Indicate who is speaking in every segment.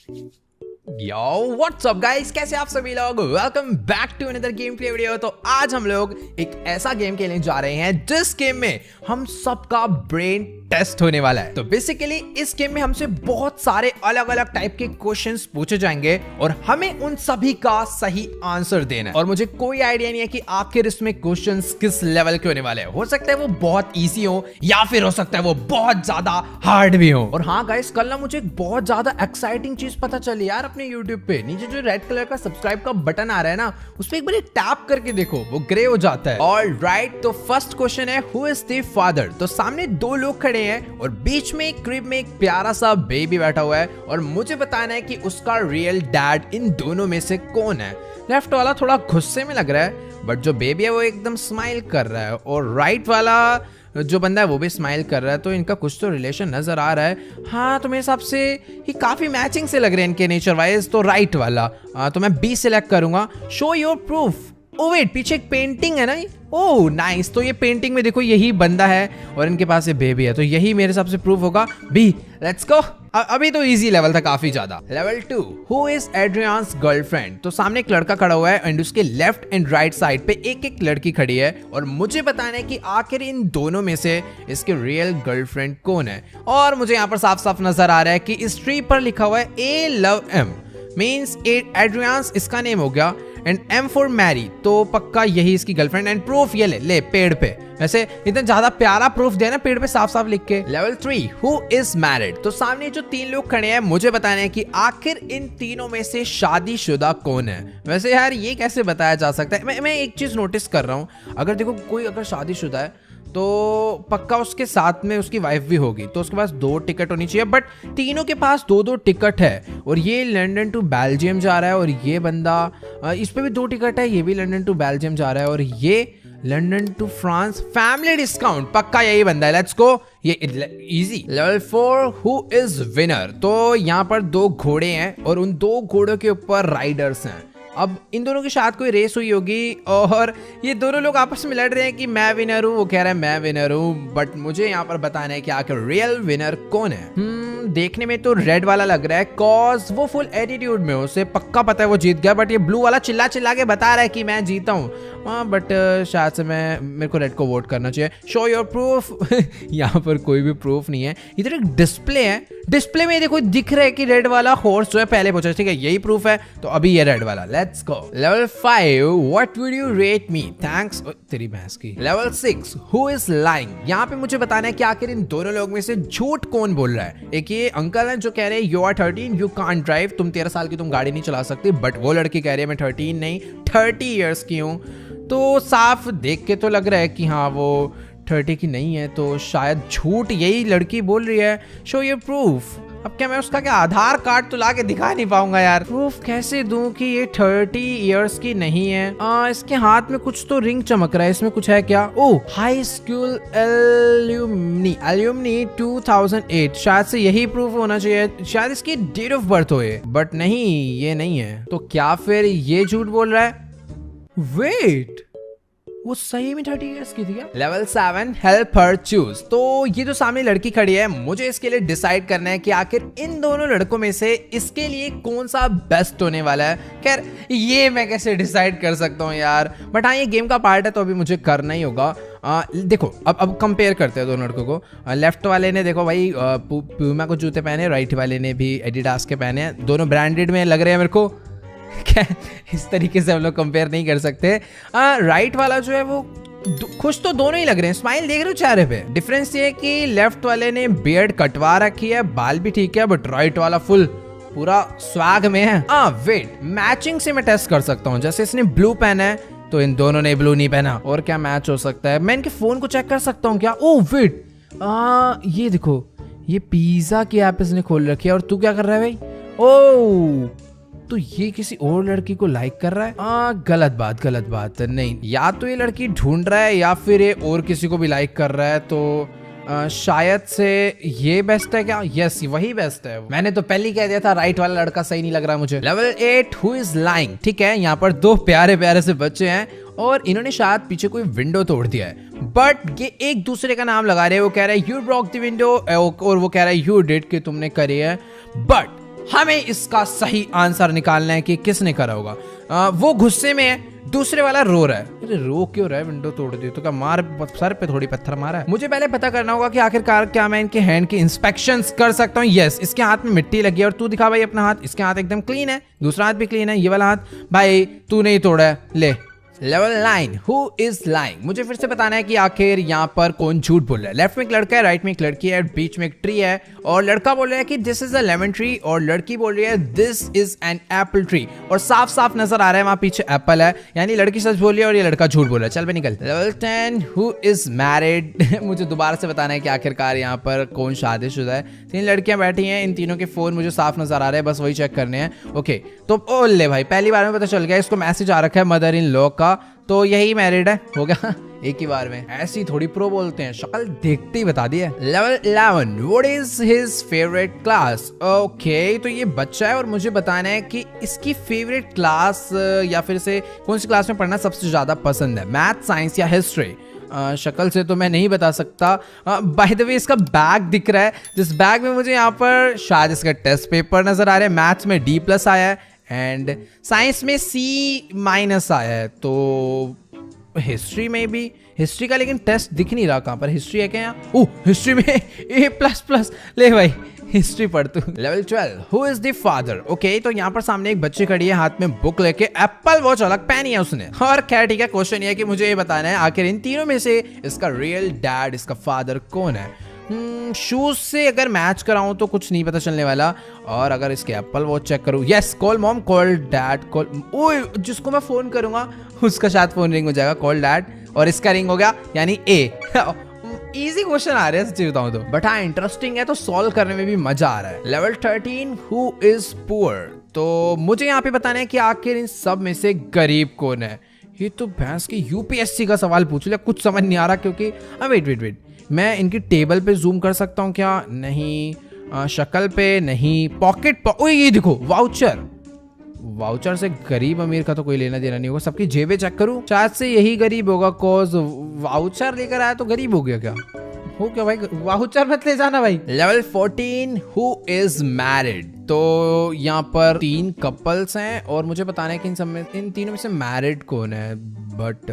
Speaker 1: Yo what's up guys, कैसे आप सभी लोग। Welcome back to another game play video. तो आज हम लोग एक ऐसा गेम खेलने जा रहे हैं जिस गेम में हम सबका ब्रेन टेस्ट होने वाला है। तो बेसिकली इस गेम में हमसे बहुत सारे अलग अलग टाइप के क्वेश्चंस पूछे जाएंगे और हमें उन सभी का सही आंसर देना है। और मुझे कोई आइडिया नहीं है कि आखिर इसमें क्वेश्चंस किस लेवल के होने वाले हैं। हो सकता है वो बहुत इजी हो या फिर हो सकता है वो बहुत ज्यादा हार्ड भी हो। और हाँ गाइस, कल ना मुझे एक बहुत ज्यादा एक्साइटिंग चीज पता चली यार। अपने यूट्यूब पे नीचे जो रेड कलर का सब्सक्राइब का बटन आ रहा है ना, उस पर एक बार टैप करके देखो, वो ग्रे हो जाता है। ऑलराइट, तो फर्स्ट क्वेश्चन है हु इज द फादर। तो सामने दो लोग खड़े हैं और बीच में एक क्रिब में एक प्यारा सा बेबी बैठा हुआ है और मुझे बताना है कि उसका रियल डैड इन दोनों में से कौन है। लेफ्ट वाला थोड़ा गुस्से में लग रहा है बट जो बेबी है वो एकदम स्माइल कर रहा है और राइट वाला जो बंदा है वो भी स्माइल कर रहा है। तो इनका कुछ तो रिलेशन नजर आ रहा है। हाँ, तो मेरे हिसाब से ये काफी मैचिंग से लग रहे हैं इनके नेचर वाइज। तो राइट वाला तो मैं बी सिलेक्ट करूंगा। Show your proof. Oh wait, पीछे एक पेंटिंग है ना। ओह नाइस, तो ये पेंटिंग में देखो यही बंदा है और इनके पास ये बेबी है, तो यही मेरे हिसाब से प्रूफ होगा। B, let's go. अभी तो इजी लेवल था काफी ज्यादा। Level 2, who is Adrian's girlfriend. तो सामने एक लड़का खड़ा हुआ है एंड उसके लेफ्ट एंड राइट साइड पे एक एक लड़की खड़ी है और मुझे बताना है कि आखिर इन दोनों में से इसके रियल गर्लफ्रेंड कौन है। और मुझे यहाँ पर साफ साफ नजर आ रहा है कि इस ट्री पर लिखा हुआ है ए लव एम, मीन्स एड्रियान्स इसका नेम हो गया एंड एम फॉर मैरी, तो पक्का यही इसकी गर्लफ्रेंड। एंड प्रूफ ये ले पेड़ पे, वैसे इतना ज्यादा प्यारा प्रूफ दिया ना पेड़ पे साफ साफ लिख के। Level 3, who is married. तो सामने जो तीन लोग खड़े हैं मुझे बताना है कि आखिर इन तीनों में से शादीशुदा कौन है। वैसे यार ये कैसे बताया जा सकता है। मैं एक चीज नोटिस कर रहा हूँ, अगर देखो कोई अगर शादीशुदा है तो पक्का उसके साथ में उसकी वाइफ भी होगी, तो उसके पास 2 टिकट होनी चाहिए। बट तीनों के पास 2-2 टिकट है और ये लंदन टू बेल्जियम जा रहा है और ये बंदा इस पे भी 2 टिकट है, ये भी लंदन टू बेल्जियम जा रहा है और ये London to France. Family discount, पक्का यही बंदा है। लेट्स गो, ये easy. Level 4, who is winner. तो यहाँ पर 2 घोड़े हैं और उन 2 घोड़ों के ऊपर राइडर्स हैं। अब इन दोनों के साथ कोई रेस हुई होगी और ये दोनों लोग आपस में लड़ रहे हैं कि मैं विनर हूँ, वो कह रहा है मैं विनर हूँ। बट मुझे यहाँ पर बताना है कि आखिर रियल विनर कौन है। देखने में तो रेड वाला लग रहा है कॉज वो फुल एटीट्यूड में, उसे पक्का पता है वो जीत गया। बट ये ब्लू वाला चिल्ला चिल्ला के बता रहा है कि मैं जीता हूँ। बट शायद से मेरे को रेड को वोट करना चाहिए। Show your proof. यहाँ पर कोई भी प्रूफ नहीं है। इधर एक डिस्प्ले है, डिस्प्ले में देखो दिख रहा है कि रेड वाला हॉर्स जो है पहले पहुंचा, ठीक है यही प्रूफ है। तो अभी ये रेड वाला। Let's go. Level 5, what would you rate me. Thanks. तेरी भैंस की। Level 6, who is lying. यहाँ पे मुझे बताना है कि आखिर इन दोनों लोग में से झूठ कौन बोल रहा है। एक ये अंकल है जो कह रहे हैं you are 13, you can't drive, तुम 13 साल की तुम गाड़ी नहीं चला सकती। बट वो लड़की कह रही है मैं 13 नहीं 30 ईयर्स की हूँ। तो साफ देख के तो लग रहा है कि हाँ वो 30 की नहीं है, तो शायद झूठ यही लड़की बोल रही है। Show your proof. अब क्या मैं उसका क्या आधार कार्ड तो लाके दिखा नहीं पाऊंगा यार। प्रूफ कैसे दूं कि ये 30 इयर्स की नहीं है। इसके हाथ में कुछ तो रिंग चमक रहा है, इसमें कुछ है क्या। ओ, हाई स्कूल एल्यूमनी 2008, शायद से यही प्रूफ होना चाहिए। शायद इसकी डेट ऑफ बर्थ हो, बट नहीं ये नहीं है। तो क्या फिर ये झूठ बोल रहा है। वेट, वो सही में 30 इयर्स की थी क्या। Level 7, help her choose. तो ये जो सामने लड़की खड़ी है मुझे इसके लिए डिसाइड करना है कि आखिर इन दोनों लड़कों में से इसके लिए कौन सा बेस्ट होने वाला है। खैर ये मैं कैसे डिसाइड कर सकता हूँ यार, बट हाँ ये गेम का पार्ट है तो अभी मुझे करना ही होगा। देखो अब कंपेयर करते हैं दोनों लड़कों को। लेफ्ट वाले ने देखो भाई प्यूमा को जूते पहने, राइट वाले ने भी एडिडास के पहने हैं। दोनों ब्रांडेड में लग रहे हैं मेरे को। क्या इस तरीके से हम लोग कंपेयर नहीं कर सकते। राइट वाला जो है वो खुश तो दोनों ही लग रहे हैं, स्माइल देख रहे हो चेहरे पे। डिफरेंस ये है कि लेफ्ट वाले ने बियर्ड कटवा रखी है, बाल भी ठीक है, बट राइट वाला फुल पूरा स्वैग में है। वेट, मैचिंग से मैं टेस्ट कर सकता हूँ। जैसे इसने ब्लू पहना है तो इन दोनों ने ब्लू नहीं पहना। और क्या मैच हो सकता है। मैं इनके फोन को चेक कर सकता हूँ क्या। ओह वेट, ये देखो ये पिज्जा की ऐप इसने खोल रखी है और तू क्या कर रहा है भाई। ओह, तो ये किसी और लड़की को लाइक कर रहा है। गलत बात नहीं, या तो ये लड़की ढूंढ रहा है या फिर ये और किसी को भी लाइक कर रहा है। तो शायद से ये बेस्ट है क्या। यस वही बेस्ट है। मैंने तो पहले ही कह दिया था राइट वाला लड़का सही नहीं लग रहा मुझे। Level 8, who is lying. ठीक है, यहाँ पर 2 प्यारे प्यारे से बच्चे हैं और इन्होंने शायद पीछे कोई विंडो तोड़ दिया है, बट ये एक दूसरे का नाम लगा रहे हैं। वो कह रहा है यू ब्रोक द विंडो और वो कह रहा है यू डिड, कि तुमने करी है। बट हमें इसका सही आंसर निकालना है कि किसने करा होगा। वो गुस्से में है, दूसरे वाला रो रहा है। अरे रो क्यों रहा है? विंडो तोड़ दी तो क्या मार सर पे थोड़ी पत्थर मारा है? मुझे पहले पता करना होगा कि आखिरकार क्या मैं इनके हैंड की इंस्पेक्शंस कर सकता हूँ। यस, इसके हाथ में मिट्टी लगी है और तू दिखा भाई अपना हाथ। इसके हाथ एकदम क्लीन है, दूसरा हाथ भी क्लीन है, ये वाला हाथ भाई तू नहीं तोड़ा है। ले लेवल 9 हु इज लाइंग। मुझे फिर से बताना है कि आखिर यहाँ पर कौन झूठ बोल रहा है। लेफ्ट में एक लड़का है, राइट में एक लड़की है, बीच में एक ट्री है और लड़का बोल रहा है कि this is a lemon tree और लड़की बोल रही है this is an apple tree. और साफ साफ नजर आ रहा है वहां पीछे एप्पल है, यानी लड़की सच बोल रही है और ये लड़का झूठ बोल रहा है। चल बे निकल। Level 10 who is married. मुझे दोबारा से बताना है कि आखिरकार यहाँ पर कौन शादीशुदा है। 3 लड़कियां बैठी हैं, इन तीनों के फोन मुझे साफ नजर आ रहे हैं, बस वही चेक करने हैं। ओके तो ओ ले भाई, पहली बार में पता चल गया, इसको मैसेज आ रखा है मदर इन लॉ का, तो यही मैरिड है, हो गया एक ही बार में। ऐसी थोड़ी प्रो बोलते हैं, शक्ल देखते ही बता दिया। Level 11 what is his favourite class. Okay तो ये बच्चा है और मुझे बताना है कि इसकी फेवरेट क्लास या फिर से कौन सी क्लास में पढ़ना सबसे ज्यादा पसंद है, मैथ, साइंस या हिस्ट्री। शक्ल से तो मैं नहीं बता सकता। बाय द वे इसका बैग दिख रहा है, जिस बैग में मुझे यहाँ पर शायद इसका टेस्ट पेपर नजर आ रहा है। मैथ्स में D+ आया है एंड साइंस में C- आया है, तो हिस्ट्री में भी, हिस्ट्री का लेकिन टेस्ट दिख नहीं रहा, कहाँ पर हिस्ट्री है क्या यहाँ? ओह हिस्ट्री में A++। ले भाई हिस्ट्री पढ़ तू। Level 12 who is the father. Okay तो यहाँ पर सामने एक बच्ची खड़ी है हाथ में बुक लेके, एप्पल वॉच अलग पहनी है उसने। और खैर ठीक है, क्वेश्चन ये है कि मुझे ये बताना है आखिर इन तीनों में से इसका रियल डैड, इसका फादर कौन है। शूज से अगर मैच कराऊं तो कुछ नहीं पता चलने वाला, और अगर इसके एप्पल वॉच चेक करूं, yes call mom, call dad, call, ओए जिसको मैं फोन करूंगा उसका शायद फोन रिंग हो जाएगा, कॉल डैड, और इसका रिंग हो गया यानी ए। इजी क्वेश्चन आ रहे हैं सच्ची बताऊं तो, बट हाँ इंटरेस्टिंग है तो सॉल्व करने में भी मजा आ रहा है। Level 13 who is poor. तो मुझे यहाँ पे बताना है कि आखिर इन सब में से गरीब कौन है। ये तो भैंस की UPSC का सवाल पूछ लिया, कुछ समझ नहीं आ रहा क्योंकि वेट मैं इनकी टेबल पे जूम कर सकता हूँ क्या? नहीं। शक्ल पे नहीं, पॉकेट ओए ये देखो वाउचर। वाउचर से गरीब अमीर का तो कोई लेना देना नहीं होगा, सबकी जेबें चेक करूं, शायद से यही गरीब होगा, कॉज वाउचर लेकर आया तो गरीब हो गया क्या? हो क्या भाई, वाउचर मत ले जाना भाई। Level 14 who is married. तो यहाँ पर 3 कपल्स हैं और मुझे बताना है कि इन तीनों में से मैरिड कौन है, बट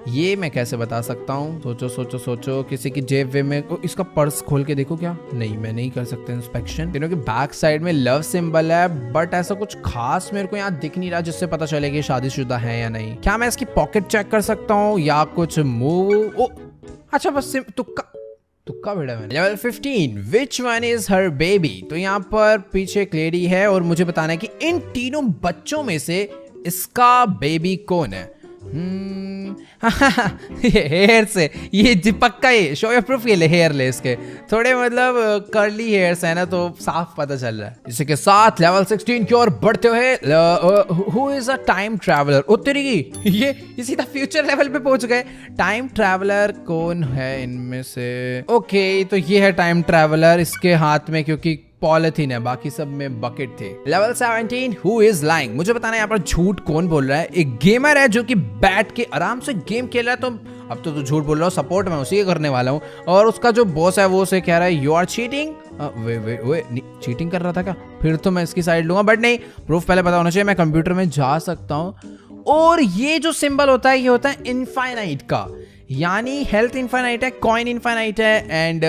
Speaker 1: ये मैं कैसे बता सकता हूँ? सोचो किसी की जेब वे में, इसका पर्स खोल के देखो क्या? नहीं मैं नहीं कर सकता इंस्पेक्शन। तीनों के बैक साइड में लव सिंबल है, बट ऐसा कुछ खास मेरे को यहाँ दिख नहीं रहा जिससे पता चले कि शादीशुदा है या नहीं। क्या मैं इसकी पॉकेट चेक कर सकता हूँ या कुछ मूव? अच्छा बस तुक्का भेड़ा मैंने। Level 15 which one is her baby. तो यहाँ पर पीछे एक लेडी है और मुझे बताना है कि इन तीनों बच्चों में से इसका बेबी कौन है। हेयर से ये पक्का, ये शो योर प्रूफ के लिए हेयर ले, इसके थोड़े मतलब कर्ली हेयर्स है ना, तो साफ पता चल रहा है। इसी के साथ लेवल 16 की ओर बढ़ते हुए who is a time traveller. ओ तेरी की, ये सीधा फ्यूचर लेवल पे पहुंच गए। टाइम ट्रैवलर कौन है इनमें से? ओके तो ये है टाइम ट्रैवलर, इसके हाथ में क्योंकि पॉलिथीन है, बाकी सब में बकेट थे। Level 17 who is lying. मुझे बताना है यहाँ पर झूठ कौन बोल रहा है। एक गेमर है जो कि बैठ के आराम से गेम खेल रहा है, तो अब तो तू झूठ बोल रहा हो, सपोर्ट मैं उसी के करने वाला हूँ। और उसका जो बॉस है वो उसे कह रहा है यू आर चीटिंग। चीटिंग कर रहा था क्या? फिर तो मैं इसकी साइड लूंगा, बट नहीं, प्रूफ पहले पता होना चाहिए। मैं कंप्यूटर में जा सकता हूँ और ये जो सिंबल होता है ये होता है इनफाइनाइट का, यानी हेल्थ इनफाइनाइट है, कॉइन इनफाइनाइट है एंड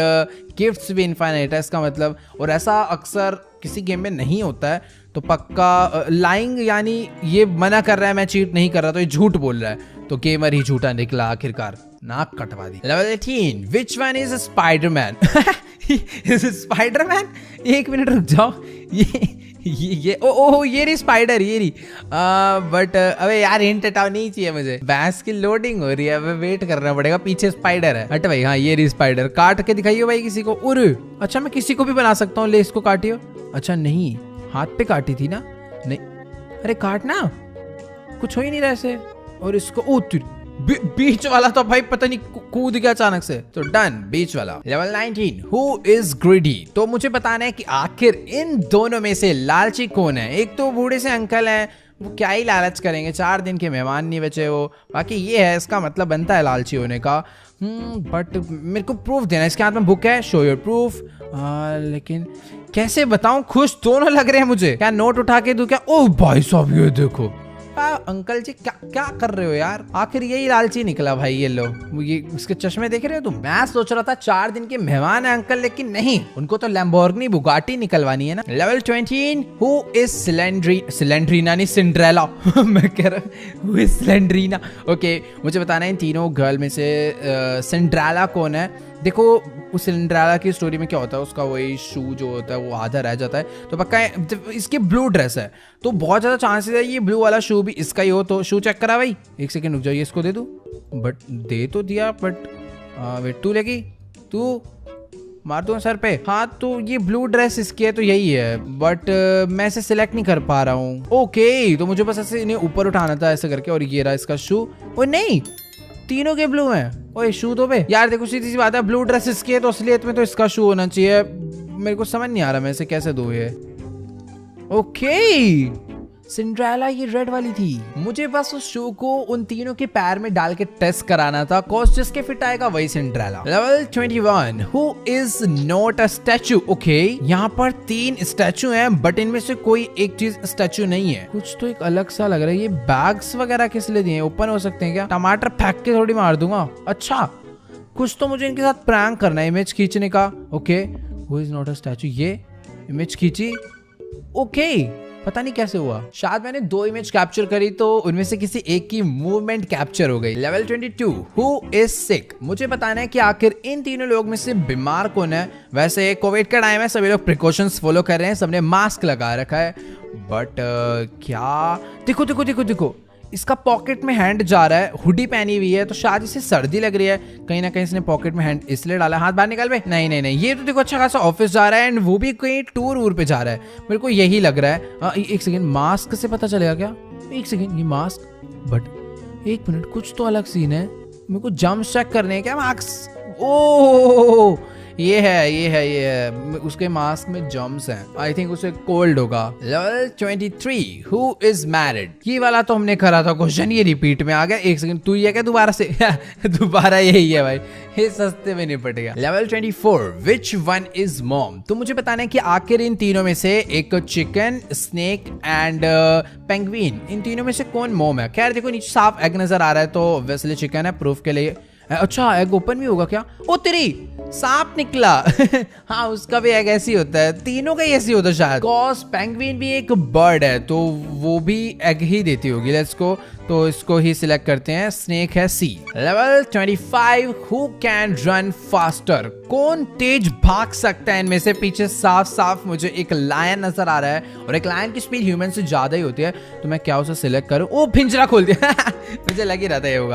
Speaker 1: गिफ्ट्स भी इनफाइनाइट है इसका मतलब। और ऐसा अक्सर किसी गेम में नहीं होता है, तो पक्का लाइंग यानी ये मना कर रहा है मैं चीट नहीं कर रहा, तो ये झूठ बोल रहा है, तो गेमर ही झूठा निकला आखिरकार, नाक कटवा दी। Level 18 which one is spiderman. Spiderman, एक मिनट रुक जाओ, ये ओह ये रही स्पाइडर, ये रही। बट अबे यार हिंट हटाओ, नहीं चाहिए मुझे, बैस की लोडिंग हो रही है, अबे वेट करना पड़ेगा, पीछे स्पाइडर है। हट भाई, हाँ ये रही स्पाइडर, काट के दिखाइए भाई किसी को। उरे अच्छा मैं किसी को भी बना सकता हूँ, ले इसको काटियो। अच्छा नहीं, हाथ पे काटी थी ना? नहीं अरे काटना, कुछ हो ही नहीं रहा ऐसे। और इसको बीच वाला तो भाई पता नहीं कूद गया अचानक से, तो डन बीच वाला। Level 19 who is greedy. तो मुझे बताना है कि आखिर इन दोनों में से लालची कौन है। एक तो बूढ़े से अंकल हैं, वो क्या ही लालच करेंगे, 4 दिन के मेहमान नहीं बचे वो, बाकी ये है इसका मतलब बनता है लालची होने का। बट मेरे को प्रूफ देना, इसके हाथ में बुक है, शो योर प्रूफ। लेकिन कैसे बताऊं, खुश दोनों लग रहे हैं मुझे। क्या नोट उठा के दूं क्या? ओह भाई साहब ये देखो। अंकल जी क्या क्या कर रहे हो यार? आखिर यही लालची निकला भाई। ये लो, ये इसके चश्मे देख रहे हो तुम? मैं सोच रहा था 4 दिन के मेहमान है अंकल, लेकिन नहीं, उनको तो लैम्बोर्गिनी बुगाटी निकलवानी है ना। लेवल 23, हु इज सिलेंड्रीना नहीं सिंड्रेला मैं कह रहा हूँ सिलेंड्रीना। ओके, मुझे बताना है इन तीनों गर्ल में से सिंड्रेला कौन है। देखो उस सिंड्रेला की स्टोरी में क्या होता है, उसका वही शू जो होता है वो आधा रह जाता है, तो पक्का इसकी ब्लू ड्रेस है तो बहुत ज्यादा चांसेस है ये ब्लू वाला शू भी इसका ही हो। तो शू चेक करा भाई, एक सेकंड रुक जाइए, इसको दे दूं। बट दे तो दिया, बट वेट, तू लेगी, तू मार दूं सर पे। हाँ तो ये ब्लू ड्रेस इसकी है तो यही है, बट मैं इसे सिलेक्ट नहीं कर पा रहा हूँ। ओके, तो मुझे बस ऐसे इन्हें ऊपर उठाना था ऐसे करके, और ये रहा इसका शू। ओ नहीं, तीनों के ब्लू हैं। ओए शू तो बे यार, देखो सीधी सी बात है, ब्लू ड्रेस इसकी है तो असलियत में तो इसका शू होना चाहिए। मेरे को समझ नहीं आ रहा मैं इसे कैसे दूं ये। ओके, सिंड्रेला ये रेड वाली थी। मुझे बस उस शू को उन तीनों के पैर में डाल के टेस्ट कराना था, कॉस्ट जिसके फिट आएगा वही Cinderella. Level 21, who is not a statue. Okay, यहाँ पर 3 स्टैचू हैं, बट इनमें से कोई एक चीज स्टैचू नहीं है। कुछ तो एक अलग सा लग रहा है। ये बैग्स वगैरह किस लिए दिए? ओपन हो सकते हैं क्या? टमाटर फेंक के थोड़ी मार दूंगा। अच्छा, कुछ तो मुझे इनके साथ प्रैंक करना है, इमेज खींचने का। Okay, who is not a statue, ये इमेज खींची। ओके, पता नहीं कैसे हुआ, शायद मैंने 2 इमेज कैप्चर करी तो उनमें से किसी एक की मूवमेंट कैप्चर हो गई। Level 22, who is sick. मुझे बताना है कि आखिर इन तीनों लोग में से बीमार कौन है। वैसे कोविड का टाइम है, सभी लोग प्रिकॉशंस फॉलो कर रहे हैं, सबने मास्क लगा रखा है, बट क्या, देखो देखो देखो देखो, इसका पॉकेट में हैंड जा रहा है, हुडी पहनी हुई है तो शायद इसे सर्दी लग रही है। कहीं ना कहीं इसने पॉकेट में हैंड इसलिए डाला। हाथ बाहर निकाल बे। नहीं नहीं नहीं, ये तो देखो अच्छा खासा ऑफिस जा रहा है, एंड वो भी कहीं टूर पे जा रहा है, मेरे को यही लग रहा है। एक सेकंड, मास्क से पता चलेगा क्या? एक सेकंड, ये मास्क, बट एक मिनट, कुछ तो अलग सीन है। मेरे को जम्प चेक करने हैं क्या मास्क? ओह ये है, उसके मास्क में जम्स हैं। आई थिंक उसे कोल्ड होगा। Level 23, who is married. ये वाला तो हमने करा था क्वेश्चन, ये रिपीट में आ गया। एक सेकंड, तू ये क्या दोबारा से दोबारा यही है भाई, ये सस्ते में निपट गया। Level 24, which one is mom. तो मुझे बताना है कि आखिर इन तीनों में से एक चिकन, स्नेक एंड पेंगुइन, इन तीनों में से कौन मॉम है। खैर देखो नीचे साफ एग नजर आ रहा है तो ऑब्वियसली चिकन है, प्रूफ के लिए। अच्छा, एग ओपन भी होगा क्या? ओ तेरी, सांप निकला हाँ उसका भी एग ऐसी होता है, तीनों का ही ऐसी होता है शायद। कॉज पेंगुइन भी एक बर्ड है तो वो भी एग ही देती होगी। लेट्स गो, तो इसको ही सिलेक्ट करते हैं। स्नेक है C. Level 25, who can run faster. कौन तेज भाग सकता है इनमें से? पीछे साफ साफ मुझे एक लायन नजर आ रहा है, और एक लायन की स्पीड ह्यूमन से ज्यादा ही होती है, तो मैं क्या उसे सिलेक्ट करूं? ओ पिंजरा खोल दिया मुझे लग ही रहा था ये होगा।